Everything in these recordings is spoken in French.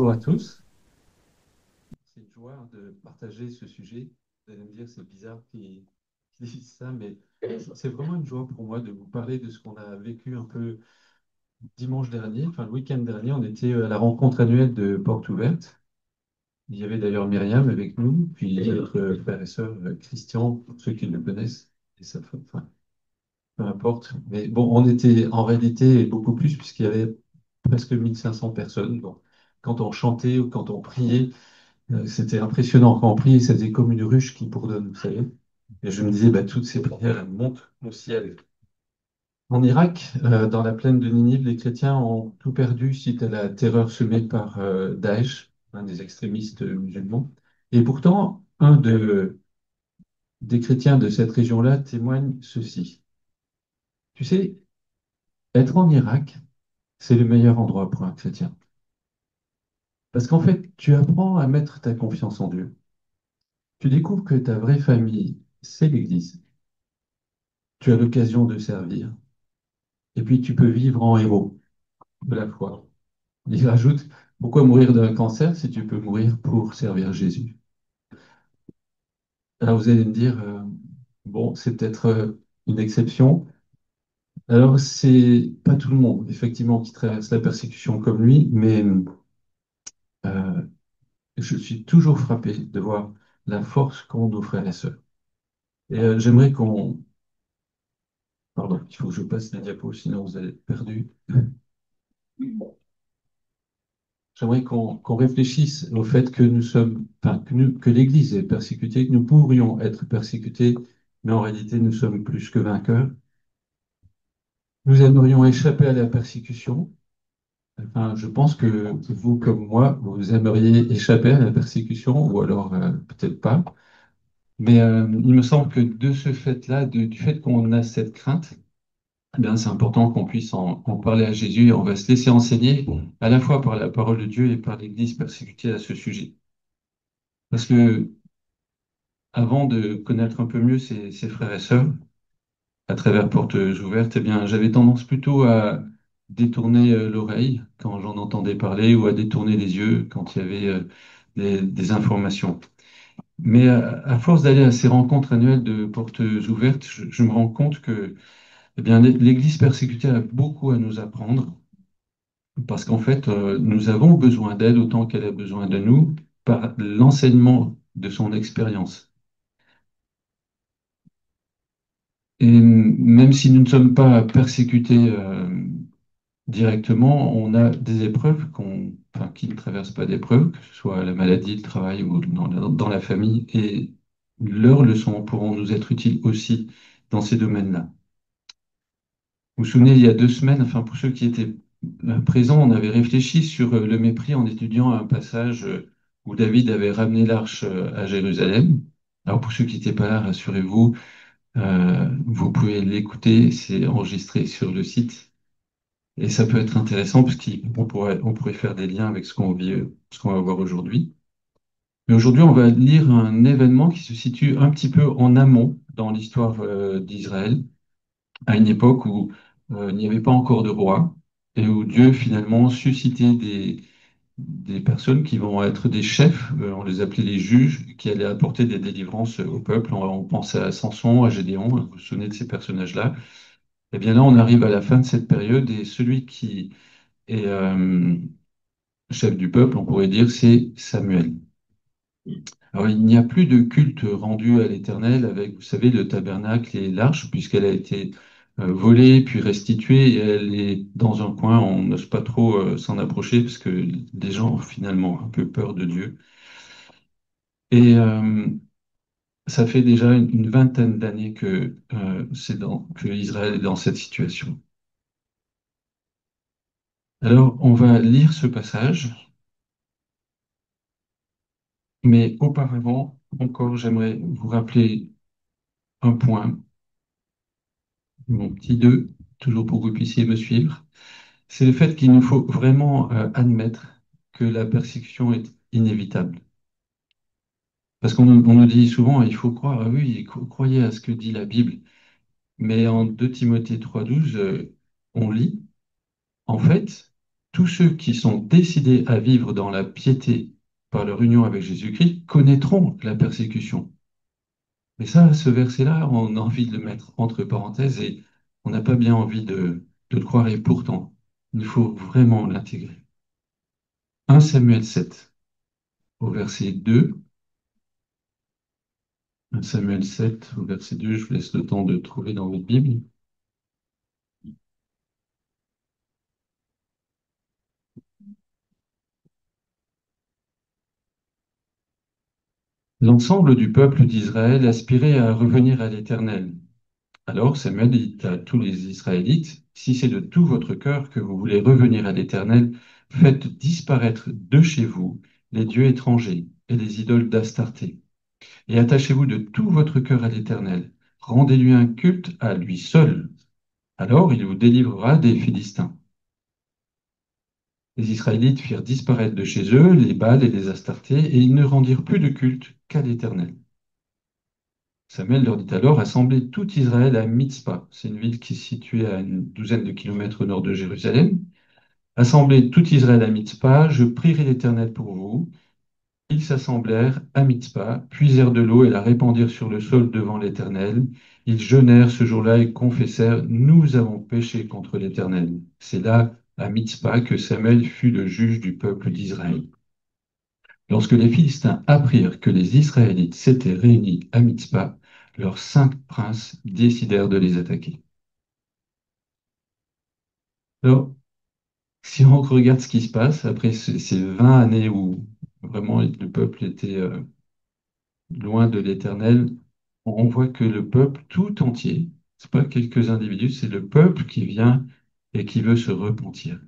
Bonjour à tous. C'est une joie de partager ce sujet. Vous allez me dire, c'est bizarre qu'ils disent ça, mais c'est vraiment une joie pour moi de vous parler de ce qu'on a vécu un peu dimanche dernier, enfin le week-end dernier. On était à la rencontre annuelle de Porte Ouverte. Il y avait d'ailleurs Myriam avec nous, puis notre frère et sœur Christian, pour ceux qui le connaissent, et sa femme, enfin, peu importe. Mais bon, on était en réalité beaucoup plus, puisqu'il y avait presque 1500 personnes. Donc, quand on chantait ou quand on priait, c'était impressionnant. Quand on priait, c'était comme une ruche qui bourdonne, vous savez. Et je me disais, bah, toutes ces prières, elles montent au ciel. En Irak, dans la plaine de Ninive, les chrétiens ont tout perdu suite à la terreur semée par Daesh, un des extrémistes musulmans. Et pourtant, des chrétiens de cette région-là témoigne ceci. Tu sais, être en Irak, c'est le meilleur endroit pour un chrétien. Parce qu'en fait, tu apprends à mettre ta confiance en Dieu. Tu découvres que ta vraie famille, c'est l'Église. Tu as l'occasion de servir. Et puis tu peux vivre en héros de la foi. Il rajoute, pourquoi mourir d'un cancer si tu peux mourir pour servir Jésus? Alors vous allez me dire, bon, c'est peut-être une exception. Alors c'est pas tout le monde, effectivement, qui traverse la persécution comme lui, mais euh, je suis toujours frappé de voir la force qu'ont nos frères et sœurs. Et j'aimerais qu'on... Pardon, il faut que je passe la diapo, sinon vous allez être perdu. J'aimerais qu'on réfléchisse au fait que nous sommes, enfin, que l'Église est persécutée, que nous pourrions être persécutés, mais en réalité, nous sommes plus que vainqueurs. Nous aimerions échapper à la persécution. Enfin, je pense que vous, comme moi, vous aimeriez échapper à la persécution, ou alors peut-être pas. Mais il me semble que de ce fait-là, du fait qu'on a cette crainte, eh bien, c'est important qu'on puisse en parler à Jésus et on va se laisser enseigner à la fois par la parole de Dieu et par l'Église persécutée à ce sujet. Parce que avant de connaître un peu mieux ses frères et sœurs, à travers Portes ouvertes, eh bien, j'avais tendance plutôt à détourner l'oreille quand j'en entendais parler ou à détourner les yeux quand il y avait des informations. Mais à force d'aller à ces rencontres annuelles de Portes ouvertes, je me rends compte que eh bien, l'Église persécutée a beaucoup à nous apprendre parce qu'en fait, nous avons besoin d'aide autant qu'elle a besoin de nous par l'enseignement de son expérience. Et même si nous ne sommes pas persécutés directement, on a des épreuves enfin, qui ne traversent pas d'épreuves, que ce soit la maladie, le travail ou dans la famille, et leurs leçons pourront nous être utiles aussi dans ces domaines-là. Vous vous souvenez, il y a 2 semaines, enfin pour ceux qui étaient présents, on avait réfléchi sur le mépris en étudiant un passage où David avait ramené l'arche à Jérusalem. Alors pour ceux qui n'étaient pas là, rassurez-vous, vous pouvez l'écouter, c'est enregistré sur le site. Et ça peut être intéressant parce on pourrait faire des liens avec ce qu'on vit, ce qu'on va voir aujourd'hui. Mais aujourd'hui, on va lire un événement qui se situe un petit peu en amont dans l'histoire d'Israël, à une époque où il n'y avait pas encore de roi et où Dieu finalement suscitait des personnes qui vont être des chefs, on les appelait les juges, qui allaient apporter des délivrances au peuple. On pense à Samson, à Gédéon, vous vous souvenez de ces personnages-là. Et bien là, on arrive à la fin de cette période et celui qui est chef du peuple, on pourrait dire, c'est Samuel. Alors, il n'y a plus de culte rendu à l'Éternel avec, vous savez, le tabernacle et l'arche, puisqu'elle a été volée puis restituée et elle est dans un coin, on n'ose pas trop s'en approcher parce que les gens ont finalement un peu peur de Dieu. Et ça fait déjà une vingtaine d'années que Israël est dans cette situation. Alors, on va lire ce passage, mais auparavant, encore, j'aimerais vous rappeler un point, mon petit 2, toujours pour que vous puissiez me suivre. C'est le fait qu'il nous faut vraiment admettre que la persécution est inévitable. Parce on nous dit souvent, il faut croire, ah oui, croyez à ce que dit la Bible. Mais en 2 Timothée 3,12, on lit, en fait, tous ceux qui sont décidés à vivre dans la piété par leur union avec Jésus-Christ connaîtront la persécution. Mais ça, ce verset-là, on a envie de le mettre entre parenthèses et on n'a pas bien envie de le croire et pourtant, il faut vraiment l'intégrer. 1 Samuel 7, au verset 2. 1 Samuel 7, au verset 2, je vous laisse le temps de trouver dans votre Bible. L'ensemble du peuple d'Israël aspirait à revenir à l'Éternel. Alors Samuel dit à tous les Israélites, si c'est de tout votre cœur que vous voulez revenir à l'Éternel, faites disparaître de chez vous les dieux étrangers et les idoles d'Astarté, et attachez-vous de tout votre cœur à l'Éternel. Rendez-lui un culte à lui seul. Alors il vous délivrera des Philistins. Les Israélites firent disparaître de chez eux les Baals et les Astartés, et ils ne rendirent plus de culte qu'à l'Éternel. Samuel leur dit alors, assemblez tout Israël à Mitzpah. C'est une ville qui est située à une douzaine de kilomètres au nord de Jérusalem. Assemblez tout Israël à Mitzpah, je prierai l'Éternel pour vous. Ils s'assemblèrent à Mitzpah, puisèrent de l'eau et la répandirent sur le sol devant l'Éternel. Ils jeûnèrent ce jour-là et confessèrent, nous avons péché contre l'Éternel. C'est là, à Mitzpah, que Samuel fut le juge du peuple d'Israël. Lorsque les Philistins apprirent que les Israélites s'étaient réunis à Mitzpah, leurs 5 princes décidèrent de les attaquer. Alors, si on regarde ce qui se passe après ces 20 années où vraiment le peuple était loin de l'Éternel, on voit que le peuple tout entier, c'est pas quelques individus, c'est le peuple qui vient et qui veut se repentir.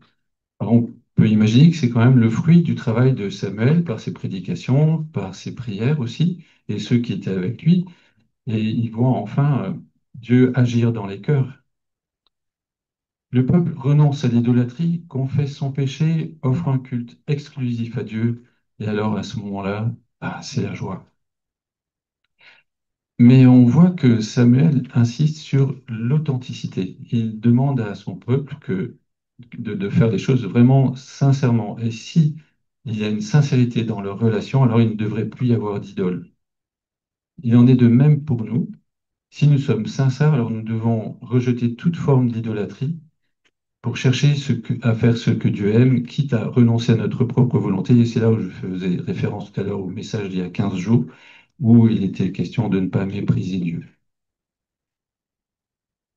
Alors, on peut imaginer que c'est quand même le fruit du travail de Samuel par ses prédications, par ses prières aussi, et ceux qui étaient avec lui. Et ils voient enfin Dieu agir dans les cœurs. Le peuple renonce à l'idolâtrie, confesse son péché, offre un culte exclusif à Dieu, et alors à ce moment-là, ah, c'est la joie. Mais on voit que Samuel insiste sur l'authenticité. Il demande à son peuple de faire les choses vraiment sincèrement. Et si il y a une sincérité dans leur relation, alors il ne devrait plus y avoir d'idole. Il en est de même pour nous. Si nous sommes sincères, alors nous devons rejeter toute forme d'idolâtrie pour chercher à faire ce que Dieu aime, quitte à renoncer à notre propre volonté. Et c'est là où je faisais référence tout à l'heure au message d'il y a 15 jours, où il était question de ne pas mépriser Dieu.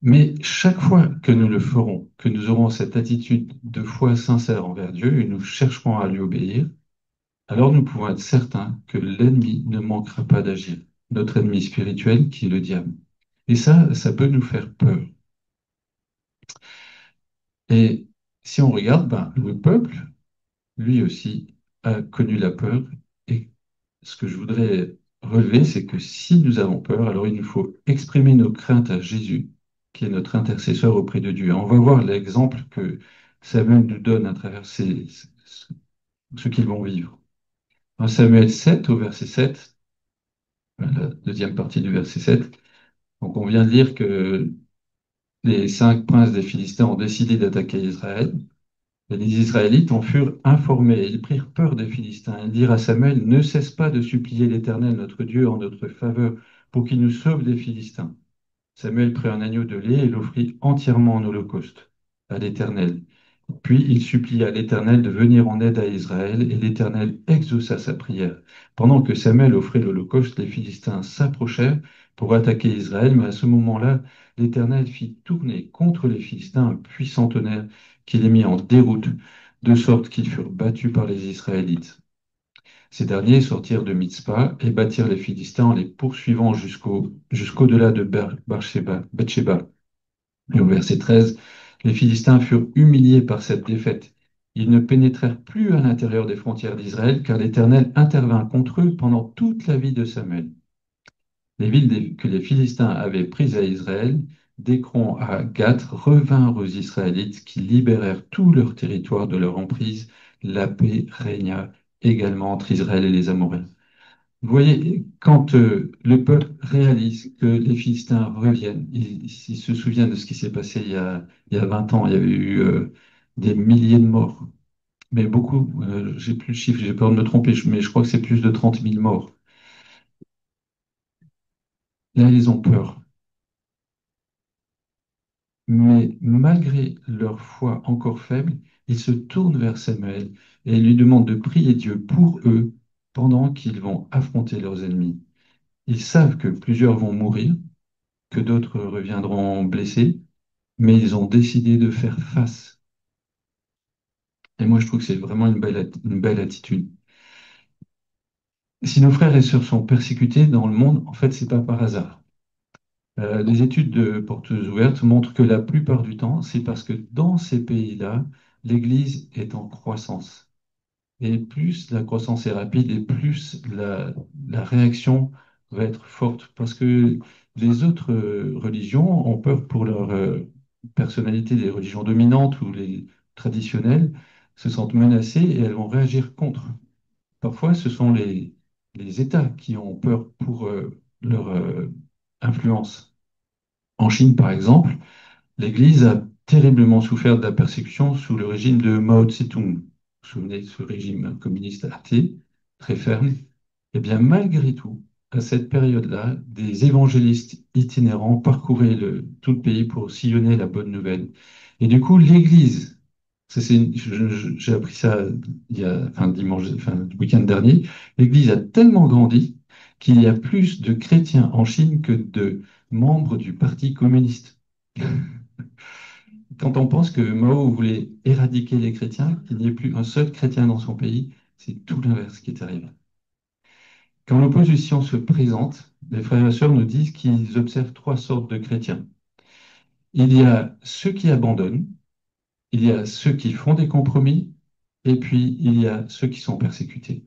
Mais chaque fois que nous le ferons, que nous aurons cette attitude de foi sincère envers Dieu et nous chercherons à lui obéir, alors nous pouvons être certains que l'ennemi ne manquera pas d'agir. Notre ennemi spirituel qui est le diable. Et ça peut nous faire peur. Et si on regarde, ben, le peuple, lui aussi, a connu la peur. Et ce que je voudrais relever, c'est que si nous avons peur, alors il nous faut exprimer nos craintes à Jésus, qui est notre intercesseur auprès de Dieu. On va voir l'exemple que Samuel nous donne à travers ce qu'ils vont vivre. En Samuel 7, au verset 7, la deuxième partie du verset 7, donc on vient de lire que les 5 princes des Philistins ont décidé d'attaquer Israël. Et les Israélites en furent informés. Ils prirent peur des Philistins. Ils dirent à Samuel, ne cesse pas de supplier l'Éternel, notre Dieu, en notre faveur, pour qu'il nous sauve des Philistins. Samuel prit un agneau de lait et l'offrit entièrement en holocauste à l'Éternel. Puis il supplia l'Éternel de venir en aide à Israël, et l'Éternel exauça sa prière. Pendant que Samuel offrait l'holocauste, les Philistins s'approchèrent pour attaquer Israël, mais à ce moment-là, l'Éternel fit tourner contre les Philistins un puissant tonnerre qui les mit en déroute, de sorte qu'ils furent battus par les Israélites. Ces derniers sortirent de Mitzpah et battirent les Philistins en les poursuivant jusqu'au-delà de Beersheba. Et au verset 13, les Philistins furent humiliés par cette défaite. Ils ne pénétrèrent plus à l'intérieur des frontières d'Israël, car l'Éternel intervint contre eux pendant toute la vie de Samuel. Les villes que les Philistins avaient prises à Israël, d'Écron à Gath, revinrent aux Israélites qui libérèrent tout leur territoire de leur emprise. La paix régna également entre Israël et les Amoréens. Vous voyez, quand le peuple réalise que les Philistins reviennent, ils se souviennent de ce qui s'est passé il y a 20 ans, il y avait eu des milliers de morts. mais beaucoup, j'ai plus le chiffre, j'ai peur de me tromper, mais je crois que c'est plus de 30 000 morts. Là, ils ont peur. Mais malgré leur foi encore faible, ils se tournent vers Samuel et lui demandent de prier Dieu pour eux pendant qu'ils vont affronter leurs ennemis. Ils savent que plusieurs vont mourir, que d'autres reviendront blessés, mais ils ont décidé de faire face. Et moi, je trouve que c'est vraiment une belle attitude. Si nos frères et sœurs sont persécutés dans le monde, en fait, c'est pas par hasard. Les études de Portes Ouvertes montrent que la plupart du temps, c'est parce que dans ces pays-là, l'Église est en croissance. Et plus la croissance est rapide, et plus la réaction va être forte. Parce que les autres religions ont peur pour leur personnalité, les religions dominantes ou les traditionnelles se sentent menacées et elles vont réagir contre. Parfois, ce sont les États qui ont peur pour leur influence. En Chine, par exemple, l'Église a terriblement souffert de la persécution sous le régime de Mao Tse-tung. Vous vous souvenez de ce régime communiste athée, très ferme? Eh bien, malgré tout, à cette période-là, des évangélistes itinérants parcouraient tout le pays pour sillonner la bonne nouvelle. Et du coup, l'Église, j'ai appris ça il y a, enfin, dimanche, enfin, le week-end dernier, l'Église a tellement grandi qu'il y a plus de chrétiens en Chine que de membres du Parti communiste. Quand on pense que Mao voulait éradiquer les chrétiens, qu'il n'y ait plus un seul chrétien dans son pays, c'est tout l'inverse qui est arrivé. Quand l'opposition se présente, les frères et sœurs nous disent qu'ils observent trois sortes de chrétiens. Il y a ceux qui abandonnent, il y a ceux qui font des compromis, et puis il y a ceux qui sont persécutés.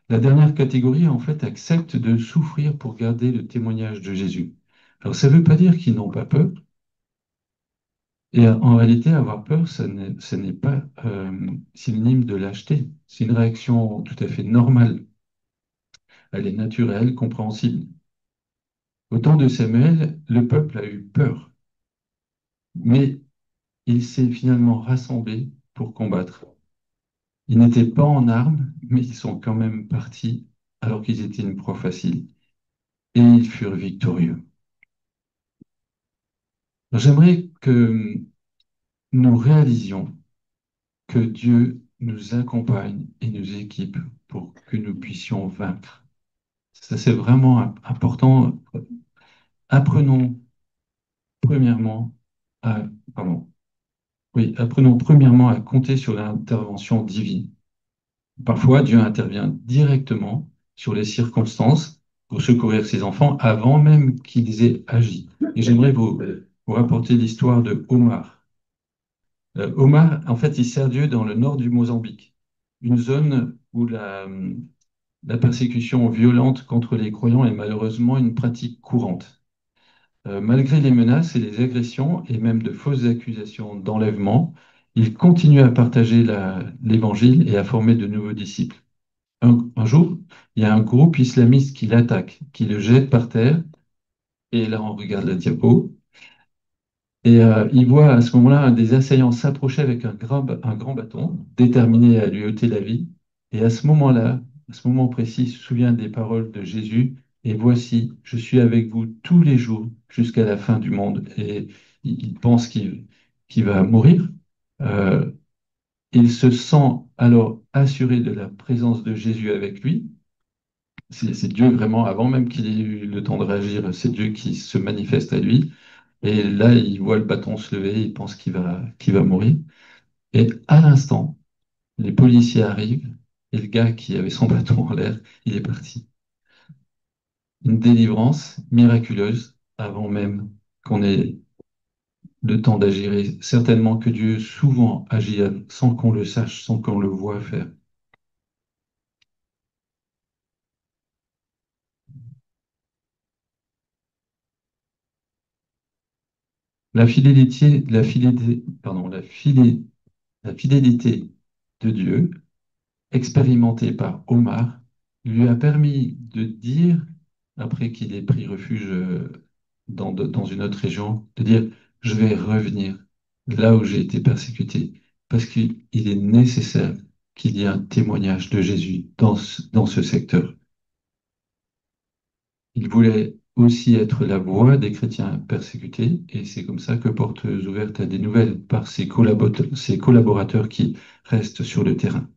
La dernière catégorie, en fait, accepte de souffrir pour garder le témoignage de Jésus. Alors, ça ne veut pas dire qu'ils n'ont pas peur, et en réalité, avoir peur, ce n'est pas synonyme de lâcheté. C'est une réaction tout à fait normale. Elle est naturelle, compréhensible. Au temps de Samuel, le peuple a eu peur, mais il s'est finalement rassemblé pour combattre. Ils n'étaient pas en armes, mais ils sont quand même partis alors qu'ils étaient une proie facile. Et ils furent victorieux. J'aimerais que nous réalisions que Dieu nous accompagne et nous équipe pour que nous puissions vaincre. Ça, c'est vraiment important. Apprenons premièrement à, pardon, oui, apprenons premièrement à compter sur l'intervention divine. Parfois, Dieu intervient directement sur les circonstances pour secourir ses enfants avant même qu'ils aient agi. Et j'aimerais vous rapporter l'histoire de Omar. Omar, en fait, il sert Dieu dans le nord du Mozambique, une zone où la persécution violente contre les croyants est malheureusement une pratique courante. Malgré les menaces et les agressions, et même de fausses accusations d'enlèvement, il continue à partager l'évangile et à former de nouveaux disciples. Un jour, il y a un groupe islamiste qui l'attaque, qui le jette par terre, et là on regarde la diapo, et il voit à ce moment-là un des assaillants s'approcher avec un grand bâton, déterminé à lui ôter la vie, et à ce moment-là, à ce moment précis, il se souvient des paroles de Jésus, et voici, je suis avec vous tous les jours jusqu'à la fin du monde, et il pense qu'il va mourir. Euh, il se sent alors assuré de la présence de Jésus avec lui. C'est Dieu vraiment, avant même qu'il ait eu le temps de réagir, c'est Dieu qui se manifeste à lui. Et là, il voit le bâton se lever, il pense qu'il va mourir. Et à l'instant, les policiers arrivent et le gars qui avait son bâton en l'air, il est parti. Une délivrance miraculeuse avant même qu'on ait le temps d'agir. Et certainement que Dieu souvent agit sans qu'on le sache, sans qu'on le voie faire. La fidélité de Dieu expérimenté par Omar, lui a permis de dire, après qu'il ait pris refuge dans une autre région, de dire, je vais revenir là où j'ai été persécuté. parce qu'il est nécessaire qu'il y ait un témoignage de Jésus dans ce secteur. Il voulait aussi être la voix des chrétiens persécutés, et c'est comme ça que Portes Ouvertes a des nouvelles par ses collaborateurs qui restent sur le terrain.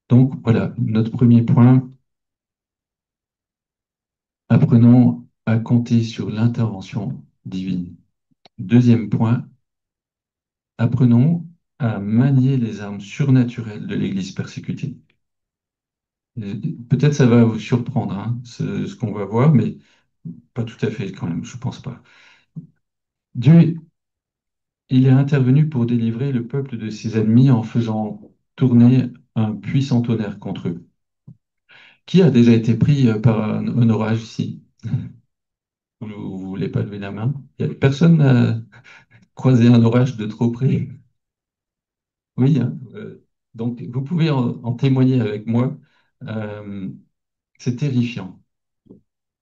Donc voilà, notre premier point, apprenons à compter sur l'intervention divine. Deuxième point, apprenons à manier les armes surnaturelles de l'Église persécutée. Peut-être ça va vous surprendre, hein, ce qu'on va voir, mais pas tout à fait quand même, je pense pas. Dieu, il est intervenu pour délivrer le peuple de ses ennemis en faisant tourner un puissant tonnerre contre eux. Qui a déjà été pris par un orage ici? Vous voulez pas lever la main? Personne n'a croisé un orage de trop près? Oui, hein, donc vous pouvez en témoigner avec moi. Euh, c'est terrifiant.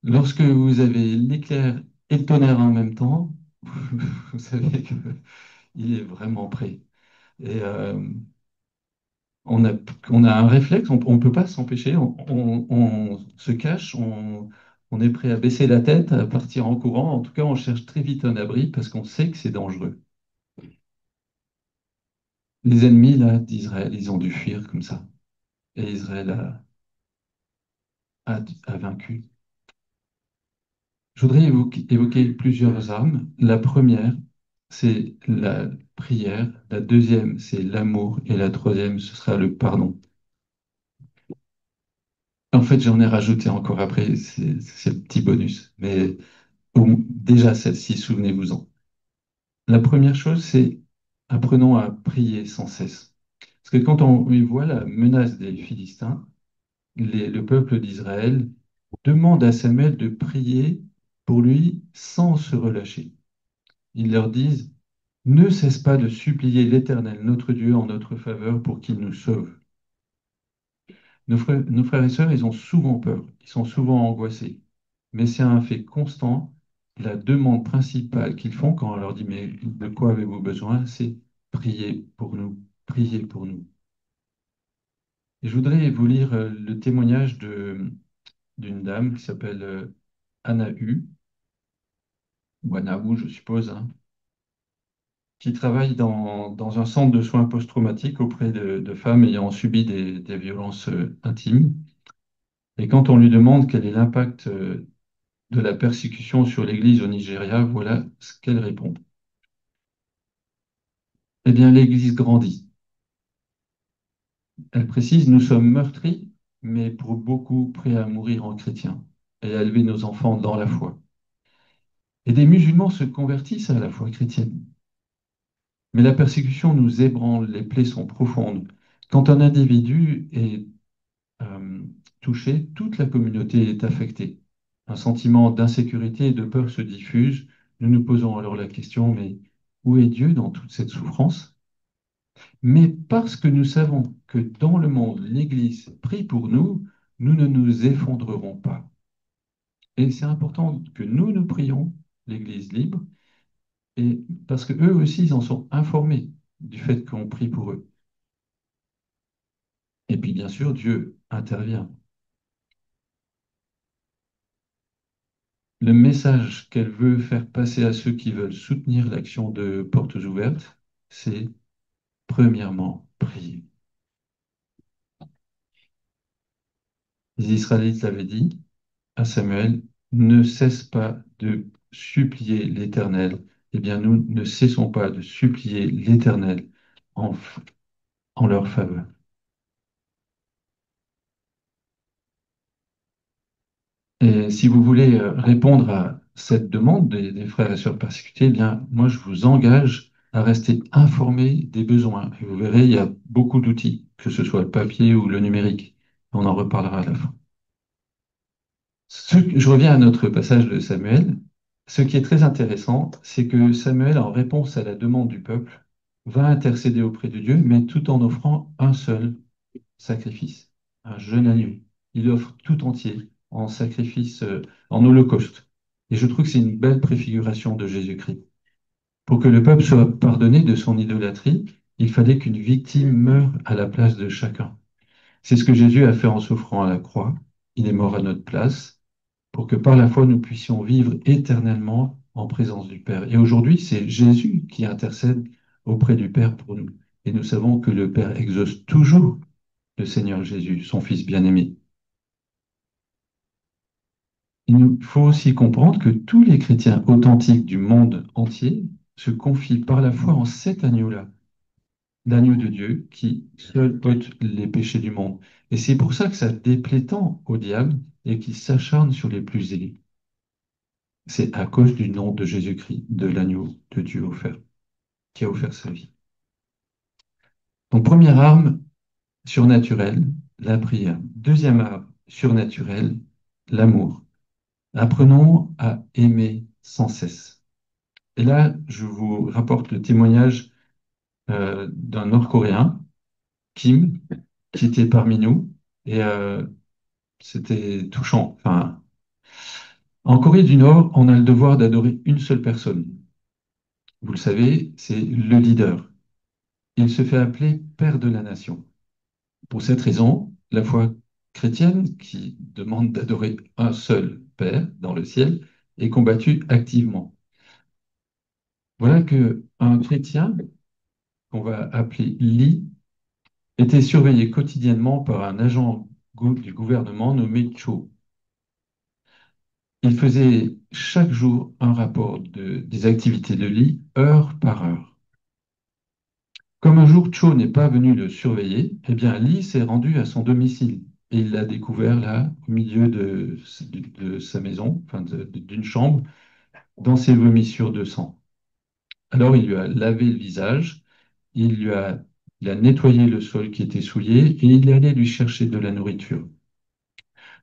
Lorsque vous avez l'éclair et le tonnerre en même temps, vous savez qu'il est vraiment prêt. Et on a, on a un réflexe, on ne peut pas s'empêcher, on se cache, on est prêt à baisser la tête, à partir en courant. En tout cas, on cherche très vite un abri parce qu'on sait que c'est dangereux. Les ennemis là d'Israël, ils ont dû fuir comme ça. Et Israël a vaincu. Je voudrais évoquer plusieurs armes. La première, c'est la prière. La deuxième, c'est l'amour. Et la troisième, ce sera le pardon. En fait, j'en ai rajouté encore après, c'est le petit bonus. Mais déjà, celle-ci, souvenez-vous-en. La première chose, c'est apprenons à prier sans cesse. Parce que quand on voit la menace des Philistins, le peuple d'Israël demande à Samuel de prier pour lui sans se relâcher. Ils leur disent, ne cesse pas de supplier l'Éternel, notre Dieu, en notre faveur pour qu'il nous sauve. Nos frères et sœurs, ils ont souvent peur, ils sont souvent angoissés. Mais c'est un fait constant. La demande principale qu'ils font quand on leur dit, mais de quoi avez-vous besoin? C'est prier pour nous, prier pour nous. Et je voudrais vous lire le témoignage d'une dame qui s'appelle Anna Hu, ou Anna Hu, je suppose, hein, qui travaille dans un centre de soins post-traumatiques auprès de femmes ayant subi des violences intimes. Et quand on lui demande quel est l'impact de la persécution sur l'Église au Nigeria, voilà ce qu'elle répond. Eh bien, l'Église grandit. Elle précise, nous sommes meurtris, mais pour beaucoup prêts à mourir en chrétiens et à élever nos enfants dans la foi. Et des musulmans se convertissent à la foi chrétienne. Mais la persécution nous ébranle, les plaies sont profondes. Quand un individu est euh, touché, toute la communauté est affectée. Un sentiment d'insécurité et de peur se diffuse. Nous nous posons alors la question, mais où est Dieu dans toute cette souffrance? Mais parce que nous savons que dans le monde, l'Église prie pour nous, nous ne nous effondrerons pas. Et c'est important que nous prions, l'Église libre, et parce que eux aussi, ils en sont informés du fait qu'on prie pour eux. Et puis, bien sûr, Dieu intervient. Le message qu'elle veut faire passer à ceux qui veulent soutenir l'action de Portes Ouvertes, c'est premièrement prier. Les Israélites l'avaient dit à Samuel, ne cesse pas de supplier l'Éternel. Eh bien, nous ne cessons pas de supplier l'Éternel en, en leur faveur. Et si vous voulez répondre à cette demande des frères et sœurs persécutés, eh bien, moi, je vous engage à rester informé des besoins. Et vous verrez, il y a beaucoup d'outils, que ce soit le papier ou le numérique. On en reparlera à la fin. Je reviens à notre passage de Samuel. Ce qui est très intéressant, c'est que Samuel, en réponse à la demande du peuple, va intercéder auprès de Dieu, mais tout en offrant un seul sacrifice, un jeune agneau. Il offre tout entier en sacrifice, en holocauste. Et je trouve que c'est une belle préfiguration de Jésus-Christ. Pour que le peuple soit pardonné de son idolâtrie, Il fallait qu'une victime meure à la place de chacun. C'est ce que Jésus a fait en souffrant à la croix. Il est mort à notre place pour que par la foi nous puissions vivre éternellement en présence du Père. Et aujourd'hui, c'est Jésus qui intercède auprès du Père pour nous. Et nous savons que le Père exauce toujours le Seigneur Jésus, son Fils bien-aimé. Il nous faut aussi comprendre que tous les chrétiens authentiques du monde entier se confient par la foi en cet agneau-là, l'agneau de Dieu qui seul ôte les péchés du monde. Et c'est pour ça que ça déplaît tant au diable et qu'il s'acharne sur les plus zélés. C'est à cause du nom de Jésus-Christ, de l'agneau de Dieu offert, qui a offert sa vie. Donc, première arme surnaturelle, la prière. Deuxième arme surnaturelle, l'amour. Apprenons à aimer sans cesse. Et là, je vous rapporte le témoignage d'un Nord-Coréen, Kim, qui était parmi nous. Et c'était touchant. Enfin, en Corée du Nord, on a le devoir d'adorer une seule personne. Vous le savez, c'est le leader. Il se fait appeler Père de la nation. Pour cette raison, la foi chrétienne, qui demande d'adorer un seul Père dans le ciel, est combattue activement. Voilà que un chrétien, qu'on va appeler Li, était surveillé quotidiennement par un agent du gouvernement nommé Cho. Il faisait chaque jour un rapport des activités de Li, heure par heure. Comme un jour Cho n'est pas venu le surveiller, eh bien Li s'est rendu à son domicile et il l'a découvert là, au milieu de sa maison, enfin d'une chambre, dans ses vomissures de sang. Alors il lui a lavé le visage, il a nettoyé le sol qui était souillé et il est allé lui chercher de la nourriture.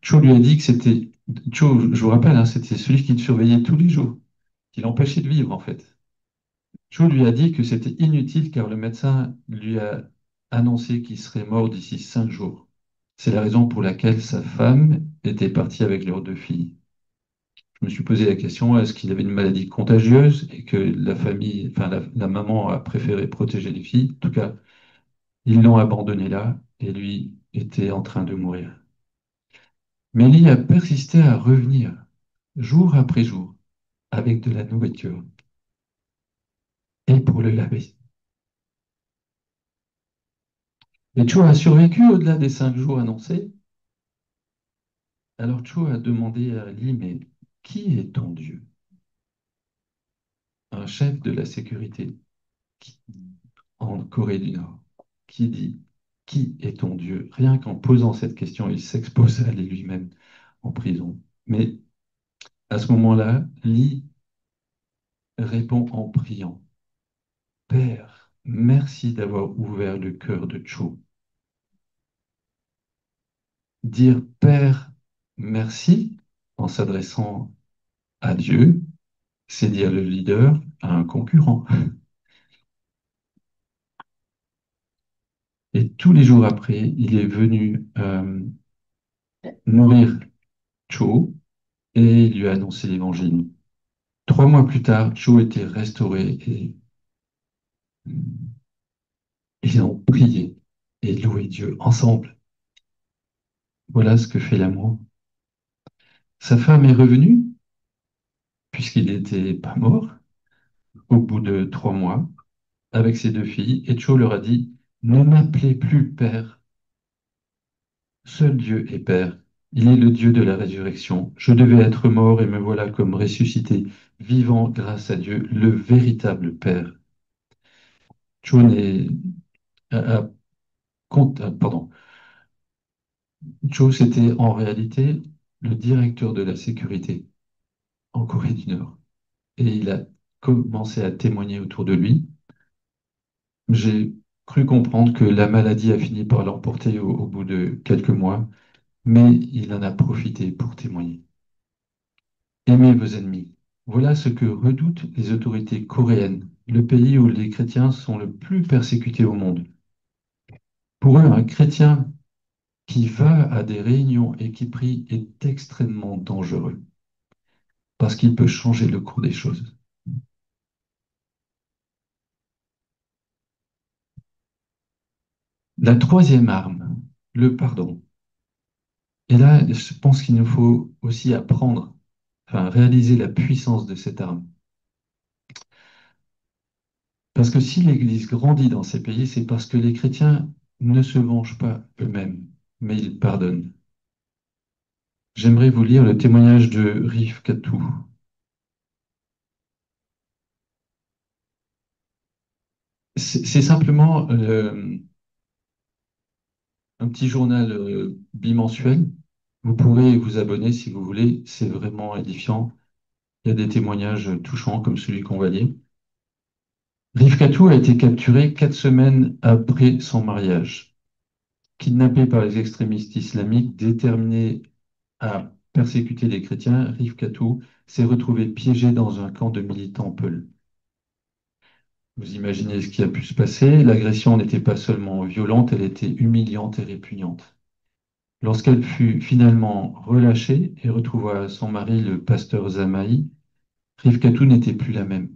Cho lui a dit que c'était, Cho, je vous rappelle, hein, c'était celui qui le surveillait tous les jours, qui l'empêchait de vivre en fait. Cho lui a dit que c'était inutile car le médecin lui a annoncé qu'il serait mort d'ici 5 jours. C'est la raison pour laquelle sa femme était partie avec leurs 2 filles. Je me suis posé la question, est-ce qu'il avait une maladie contagieuse et que la famille, enfin la maman a préféré protéger les filles? En tout cas, ils l'ont abandonné là et lui était en train de mourir. Mais Lee a persisté à revenir jour après jour avec de la nourriture et pour le laver. Et Cho a survécu au-delà des 5 jours annoncés. Alors Cho a demandé à Lee, mais qui est ton Dieu? Un chef de la sécurité en Corée du Nord qui dit, qui est ton Dieu? Rien qu'en posant cette question, il s'expose à aller lui-même en prison. Mais à ce moment-là, Lee répond en priant, Père, merci d'avoir ouvert le cœur de Cho. Dire Père, merci en s'adressant à Dieu, c'est dire le leader à un concurrent. Et tous les jours après, il est venu nourrir Cho et il lui a annoncé l'évangile. 3 mois plus tard, Cho était restauré et ils ont prié et loué Dieu ensemble. Voilà ce que fait l'amour. Sa femme est revenue, puisqu'il n'était pas mort, au bout de 3 mois, avec ses 2 filles, et Cho leur a dit, ne m'appelez plus Père, seul Dieu est Père. Il est le Dieu de la résurrection. Je devais être mort et me voilà comme ressuscité, vivant grâce à Dieu, le véritable Père. Cho n'est, pardon. Cho, c'était en réalité le directeur de la sécurité en Corée du Nord. Et il a commencé à témoigner autour de lui. J'ai cru comprendre que la maladie a fini par l'emporter au bout de quelques mois, mais il en a profité pour témoigner. Aimez vos ennemis. Voilà ce que redoutent les autorités coréennes, le pays où les chrétiens sont le plus persécutés au monde. Pour eux, un chrétien qui va à des réunions et qui prie est extrêmement dangereux parce qu'il peut changer le cours des choses. La troisième arme, le pardon. Et là, je pense qu'il nous faut aussi apprendre, enfin réaliser la puissance de cette arme. Parce que si l'Église grandit dans ces pays, c'est parce que les chrétiens ne se vengent pas eux-mêmes, mais ils pardonnent. J'aimerais vous lire le témoignage de Rif Katou. C'est simplement un petit journal bimensuel. Vous pourrez vous abonner si vous voulez, c'est vraiment édifiant. Il y a des témoignages touchants comme celui qu'on va lire. Rif Katou a été capturé 4 semaines après son mariage. Kidnappé par les extrémistes islamiques déterminés à persécuter les chrétiens, Rif Katou s'est retrouvé piégé dans un camp de militants Peul. Vous imaginez ce qui a pu se passer. L'agression n'était pas seulement violente, elle était humiliante et répugnante. Lorsqu'elle fut finalement relâchée et retrouva son mari, le pasteur Zamaï, Rivkatou n'était plus la même.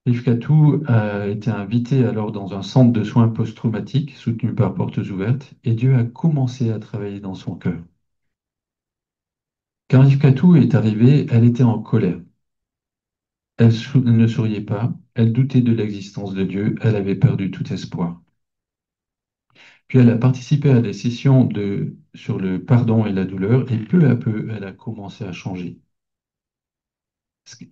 Rivkatou a été invité alors dans un centre de soins post-traumatiques soutenu par Portes Ouvertes et Dieu a commencé à travailler dans son cœur. Quand Rivkatou est arrivée, elle était en colère. Elle ne souriait pas, elle doutait de l'existence de Dieu, elle avait perdu tout espoir. Puis elle a participé à des sessions sur le pardon et la douleur, et peu à peu, elle a commencé à changer.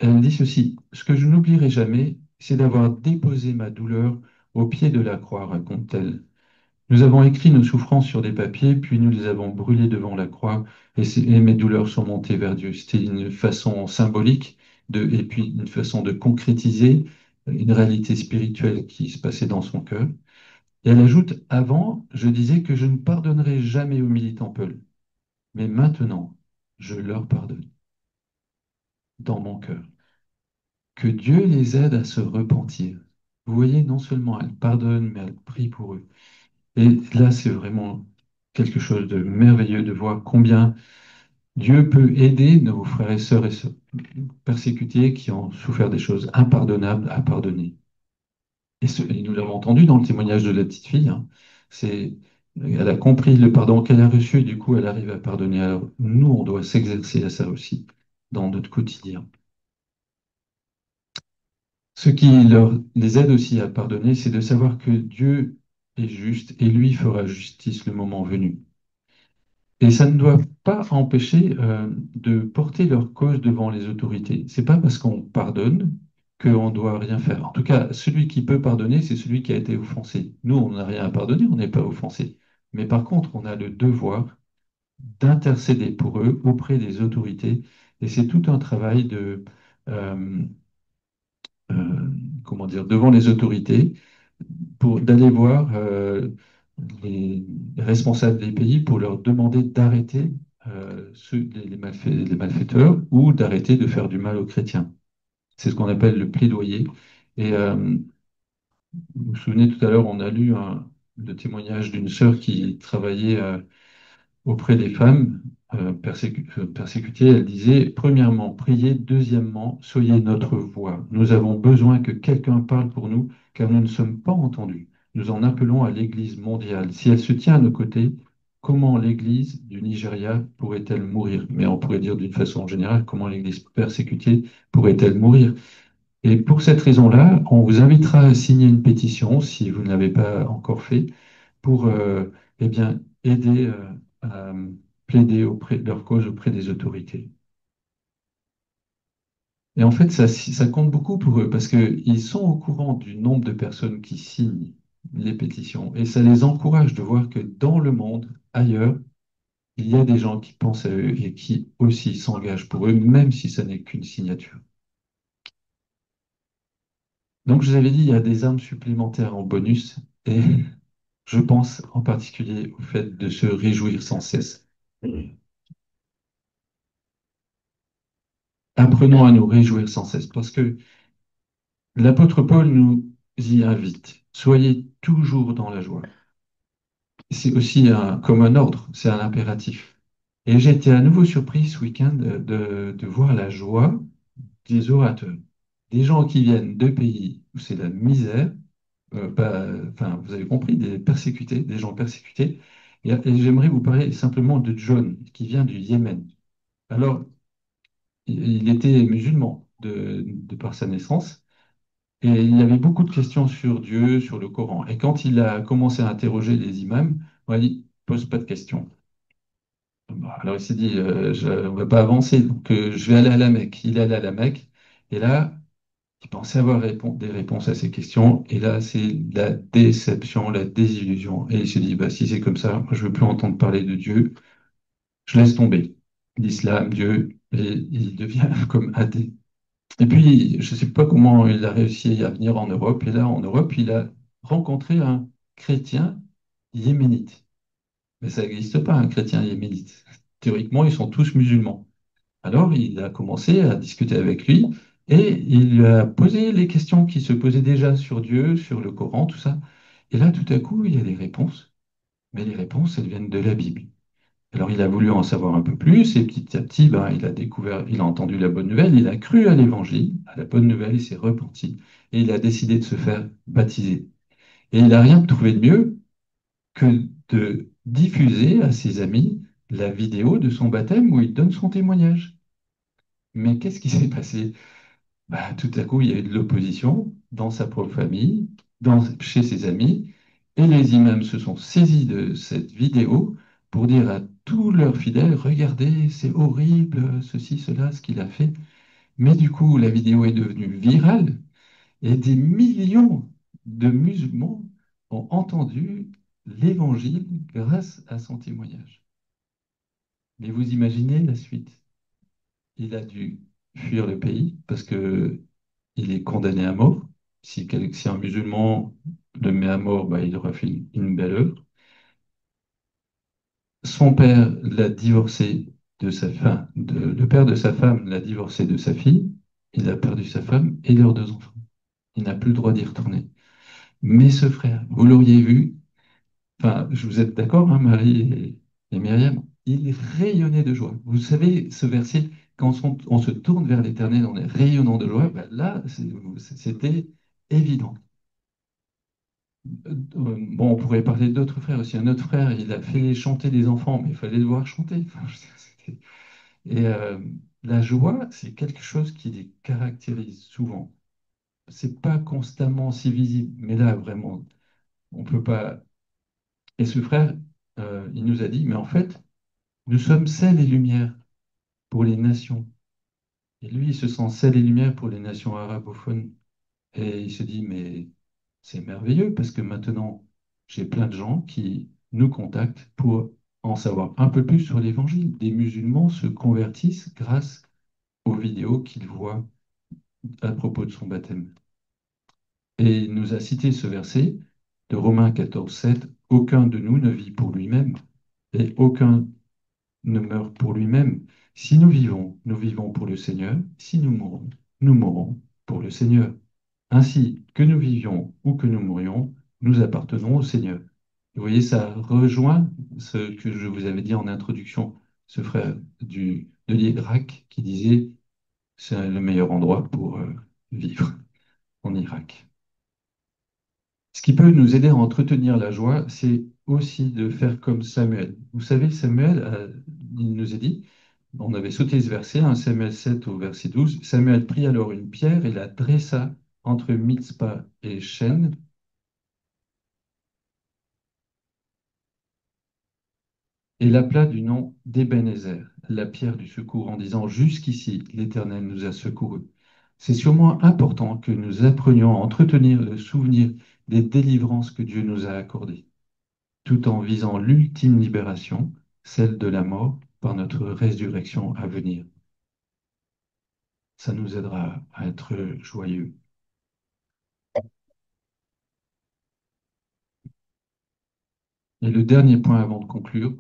Elle dit ceci, ce que je n'oublierai jamais, c'est d'avoir déposé ma douleur au pied de la croix, raconte-t-elle. Nous avons écrit nos souffrances sur des papiers, puis nous les avons brûlées devant la croix, et mes douleurs sont montées vers Dieu. C'était une façon symbolique et puis une façon de concrétiser une réalité spirituelle qui se passait dans son cœur. Et elle ajoute, avant, je disais que je ne pardonnerai jamais aux militants Peul, mais maintenant, je leur pardonne dans mon cœur. Que Dieu les aide à se repentir. Vous voyez, non seulement elle pardonne, mais elle prie pour eux. Et là, c'est vraiment quelque chose de merveilleux de voir combien Dieu peut aider nos frères et sœurs persécutés qui ont souffert des choses impardonnables à pardonner. Et nous l'avons entendu dans le témoignage de la petite fille, hein. Elle a compris le pardon qu'elle a reçu et du coup, elle arrive à pardonner. Alors, nous, on doit s'exercer à ça aussi dans notre quotidien. Ce qui les aide aussi à pardonner, c'est de savoir que Dieu est juste et lui fera justice le moment venu. Et ça ne doit pas empêcher de porter leur cause devant les autorités. C'est pas parce qu'on pardonne qu'on doit rien faire. En tout cas, celui qui peut pardonner, c'est celui qui a été offensé. Nous, on n'a rien à pardonner, on n'est pas offensé. Mais par contre, on a le devoir d'intercéder pour eux auprès des autorités. Et c'est tout un travail euh, euh, comment dire, devant les autorités pour d'aller voir les responsables des pays pour leur demander d'arrêter les malfaiteurs ou d'arrêter de faire du mal aux chrétiens. C'est ce qu'on appelle le plaidoyer. Et vous vous souvenez, tout à l'heure, on a lu le témoignage d'une sœur qui travaillait auprès des femmes persécutées. Elle disait, premièrement, priez, deuxièmement, soyez notre voix. Nous avons besoin que quelqu'un parle pour nous, car nous ne sommes pas entendus. Nous en appelons à l'Église mondiale. Si elle se tient à nos côtés, comment l'Église du Nigeria pourrait-elle mourir? Mais on pourrait dire d'une façon générale, comment l'Église persécutée pourrait-elle mourir? Et pour cette raison-là, on vous invitera à signer une pétition, si vous ne l'avez pas encore fait, pour eh bien, aider à plaider leur cause auprès des autorités. Et en fait, ça compte beaucoup pour eux parce qu'ils sont au courant du nombre de personnes qui signent les pétitions et ça les encourage de voir que dans le monde, ailleurs, il y a des gens qui pensent à eux et qui aussi s'engagent pour eux, même si ça n'est qu'une signature. Donc, je vous avais dit, il y a des armes supplémentaires en bonus et je pense en particulier au fait de se réjouir sans cesse. Apprenons à nous réjouir sans cesse, parce que l'apôtre Paul nous y invite. Soyez toujours dans la joie. C'est aussi comme un ordre, c'est un impératif. Et j'ai été à nouveau surpris ce week-end de voir la joie des orateurs. Des gens qui viennent de pays où c'est la misère, enfin, vous avez compris, des persécutés, des gens persécutés. Et j'aimerais vous parler simplement de John, qui vient du Yémen. Alors, il était musulman de par sa naissance, et il y avait beaucoup de questions sur Dieu, sur le Coran. Et quand il a commencé à interroger les imams, on a dit, pose pas de questions. Bon, alors il s'est dit, on ne va pas avancer, donc je vais aller à la Mecque. Il est allé à la Mecque, et là, il pensait avoir des réponses à ces questions, et là, c'est la déception, la désillusion. Et il s'est dit, bah, si c'est comme ça, moi, je ne veux plus entendre parler de Dieu, je laisse tomber l'islam, Dieu, et il devient comme athée. Et puis, je ne sais pas comment il a réussi à venir en Europe, et là, en Europe, il a rencontré un chrétien yéménite. Mais ça n'existe pas, un chrétien yéménite. Théoriquement, ils sont tous musulmans. Alors, il a commencé à discuter avec lui et il lui a posé les questions qui se posaient déjà sur Dieu, sur le Coran, tout ça. Et là, tout à coup, il y a des réponses, mais les réponses, elles viennent de la Bible. Alors, il a voulu en savoir un peu plus et petit à petit, ben, il a découvert, il a entendu la bonne nouvelle, il a cru à l'évangile, à la bonne nouvelle, il s'est repenti et il a décidé de se faire baptiser. Et il n'a rien trouvé de mieux que de diffuser à ses amis la vidéo de son baptême où il donne son témoignage. Mais qu'est-ce qui s'est passé? Bah, tout à coup, il y a eu de l'opposition dans sa propre famille, chez ses amis, et les imams se sont saisis de cette vidéo pour dire à tous leurs fidèles, regardez, c'est horrible, ceci, cela, ce qu'il a fait. Mais du coup, la vidéo est devenue virale et des millions de musulmans ont entendu l'évangile grâce à son témoignage. Mais vous imaginez la suite? Il a dû fuir le pays parce que il est condamné à mort. Si un musulman le met à mort, bah, il aura fait une belle œuvre. Son père l'a divorcé de sa femme, le père de sa femme l'a divorcé de sa fille. Il a perdu sa femme et leurs deux enfants. Il n'a plus le droit d'y retourner. Mais ce frère, vous l'auriez vu, enfin, je vous êtes d'accord, hein, Marie et Myriam, il rayonnait de joie. Vous savez, ce verset, quand on se tourne vers l'Éternel, on est rayonnant de joie, ben là, c'était évident. Bon, on pourrait parler d'autres frères aussi. Un autre frère, il a fait chanter des enfants, mais il fallait le voir chanter. Enfin, et la joie, c'est quelque chose qui les caractérise souvent. C'est pas constamment si visible, mais là, vraiment, on peut pas. Et ce frère, il nous a dit, mais en fait, nous sommes sel et lumière pour les nations. Et lui, il se sent sel et lumière pour les nations arabophones. Et il se dit, mais c'est merveilleux parce que maintenant, j'ai plein de gens qui nous contactent pour en savoir un peu plus sur l'Évangile. Des musulmans se convertissent grâce aux vidéos qu'ils voient à propos de son baptême. Et il nous a cité ce verset de Romains 14, 7. Aucun de nous ne vit pour lui-même et aucun ne meurt pour lui-même. Si nous vivons pour le Seigneur. Si nous mourrons pour le Seigneur. Ainsi, que nous vivions ou que nous mourions, nous appartenons au Seigneur. Vous voyez, ça rejoint ce que je vous avais dit en introduction, ce frère de l'Irak qui disait c'est le meilleur endroit pour vivre en Irak. Ce qui peut nous aider à entretenir la joie, c'est aussi de faire comme Samuel. Vous savez, Samuel, il nous a dit, on avait sauté ce verset, hein, Samuel 7 au verset 12. Samuel prit alors une pierre et la dressa entre Mitzpah et Shen et l'appela du nom d'Ebenezer, la pierre du secours, en disant, jusqu'ici, l'Éternel nous a secourus. C'est sûrement important que nous apprenions à entretenir le souvenir des délivrances que Dieu nous a accordées, tout en visant l'ultime libération, celle de la mort, par notre résurrection à venir. Ça nous aidera à être joyeux. Et le dernier point avant de conclure,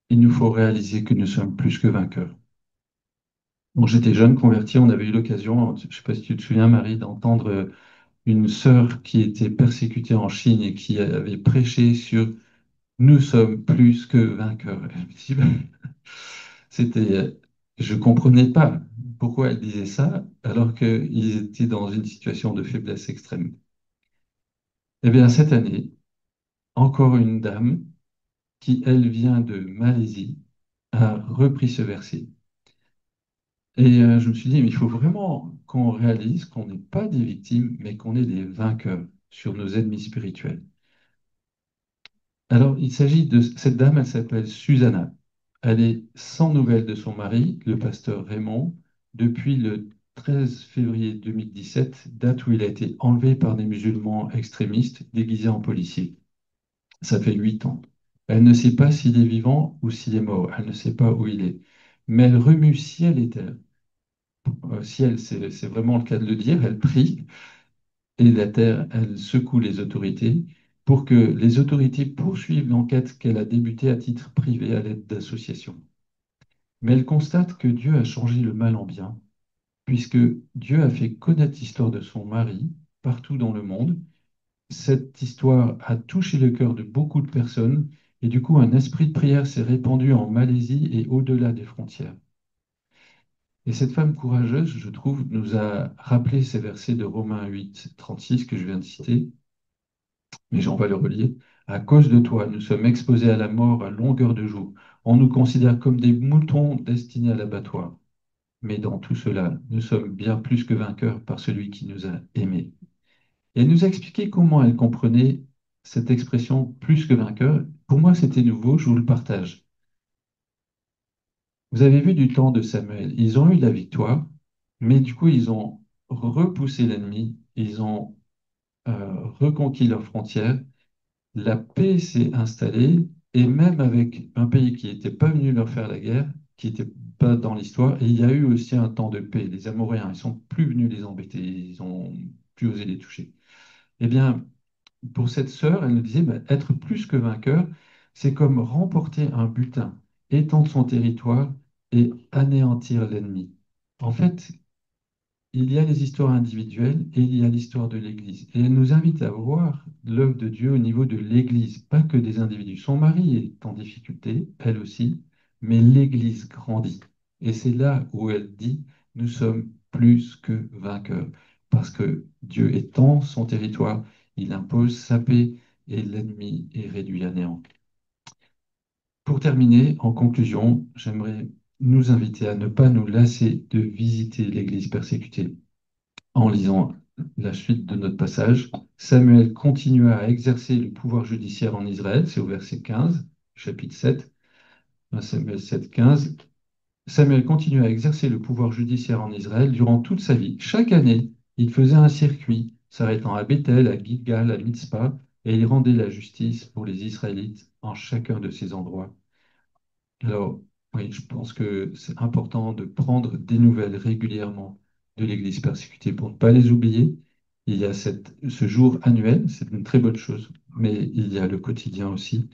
il nous faut réaliser que nous sommes plus que vainqueurs. Bon, j'étais jeune converti, on avait eu l'occasion, je ne sais pas si tu te souviens, Marie, d'entendre une sœur qui était persécutée en Chine et qui avait prêché sur «Nous sommes plus que vainqueurs». Et je me dis, ben, je ne comprenais pas pourquoi elle disait ça alors qu'ils étaient dans une situation de faiblesse extrême. Eh bien, cette année, encore une dame qui, elle, vient de Malaisie, a repris ce verset. Et je me suis dit, mais il faut vraiment qu'on réalise qu'on n'est pas des victimes, mais qu'on est des vainqueurs sur nos ennemis spirituels. Alors, il s'agit de cette dame, elle s'appelle Susanna. Elle est sans nouvelles de son mari, le pasteur Raymond, depuis le 13 février 2017, date où il a été enlevé par des musulmans extrémistes déguisés en policiers. Ça fait 8 ans. Elle ne sait pas s'il est vivant ou s'il est mort. Elle ne sait pas où il est. Mais elle remue ciel et terre. Ciel, c'est vraiment le cas de le dire. Elle prie et la terre, elle secoue les autorités pour que les autorités poursuivent l'enquête qu'elle a débutée à titre privé à l'aide d'associations. Mais elle constate que Dieu a changé le mal en bien, puisque Dieu a fait connaître l'histoire de son mari partout dans le monde. Cette histoire a touché le cœur de beaucoup de personnes et du coup un esprit de prière s'est répandu en Malaisie et au-delà des frontières. Et cette femme courageuse, je trouve, nous a rappelé ces versets de Romains 8, 36 que je viens de citer, mais j'en vais le relire. À cause de toi, nous sommes exposés à la mort à longueur de jour. On nous considère comme des moutons destinés à l'abattoir. Mais dans tout cela, nous sommes bien plus que vainqueurs par celui qui nous a aimés. Et elle nous a expliqué comment elle comprenait cette expression plus que vainqueur. Pour moi, c'était nouveau, je vous le partage. Vous avez vu du temps de Samuel, ils ont eu la victoire, mais du coup, ils ont repoussé l'ennemi, ils ont reconquis leurs frontières, la paix s'est installée, et même avec un pays qui n'était pas venu leur faire la guerre, qui n'était pas dans l'histoire, et il y a eu aussi un temps de paix. Les Amoréens, ils ne sont plus venus les embêter, ils ont plus osé les toucher. Eh bien, pour cette sœur, elle nous disait, bah, être plus que vainqueur, c'est comme remporter un butin, étendre son territoire et anéantir l'ennemi. En fait, il y a les histoires individuelles et il y a l'histoire de l'Église. Et elle nous invite à voir l'œuvre de Dieu au niveau de l'Église, pas que des individus. Son mari est en difficulté, elle aussi, mais l'Église grandit. Et c'est là où elle dit, nous sommes plus que vainqueurs, parce que Dieu étend son territoire, il impose sa paix et l'ennemi est réduit à néant. Pour terminer, en conclusion, j'aimerais nous inviter à ne pas nous lasser de visiter l'Église persécutée en lisant la suite de notre passage. Samuel continua à exercer le pouvoir judiciaire en Israël, c'est au verset 15, chapitre 7, Samuel 7, 15. Samuel continua à exercer le pouvoir judiciaire en Israël durant toute sa vie. Chaque année, il faisait un circuit, s'arrêtant à Bethel, à Gilgal, à Mitzpah, et il rendait la justice pour les Israélites en chacun de ces endroits. Alors, oui, je pense que c'est important de prendre des nouvelles régulièrement de l'Église persécutée pour ne pas les oublier. Il y a ce jour annuel, c'est une très bonne chose, mais il y a le quotidien aussi.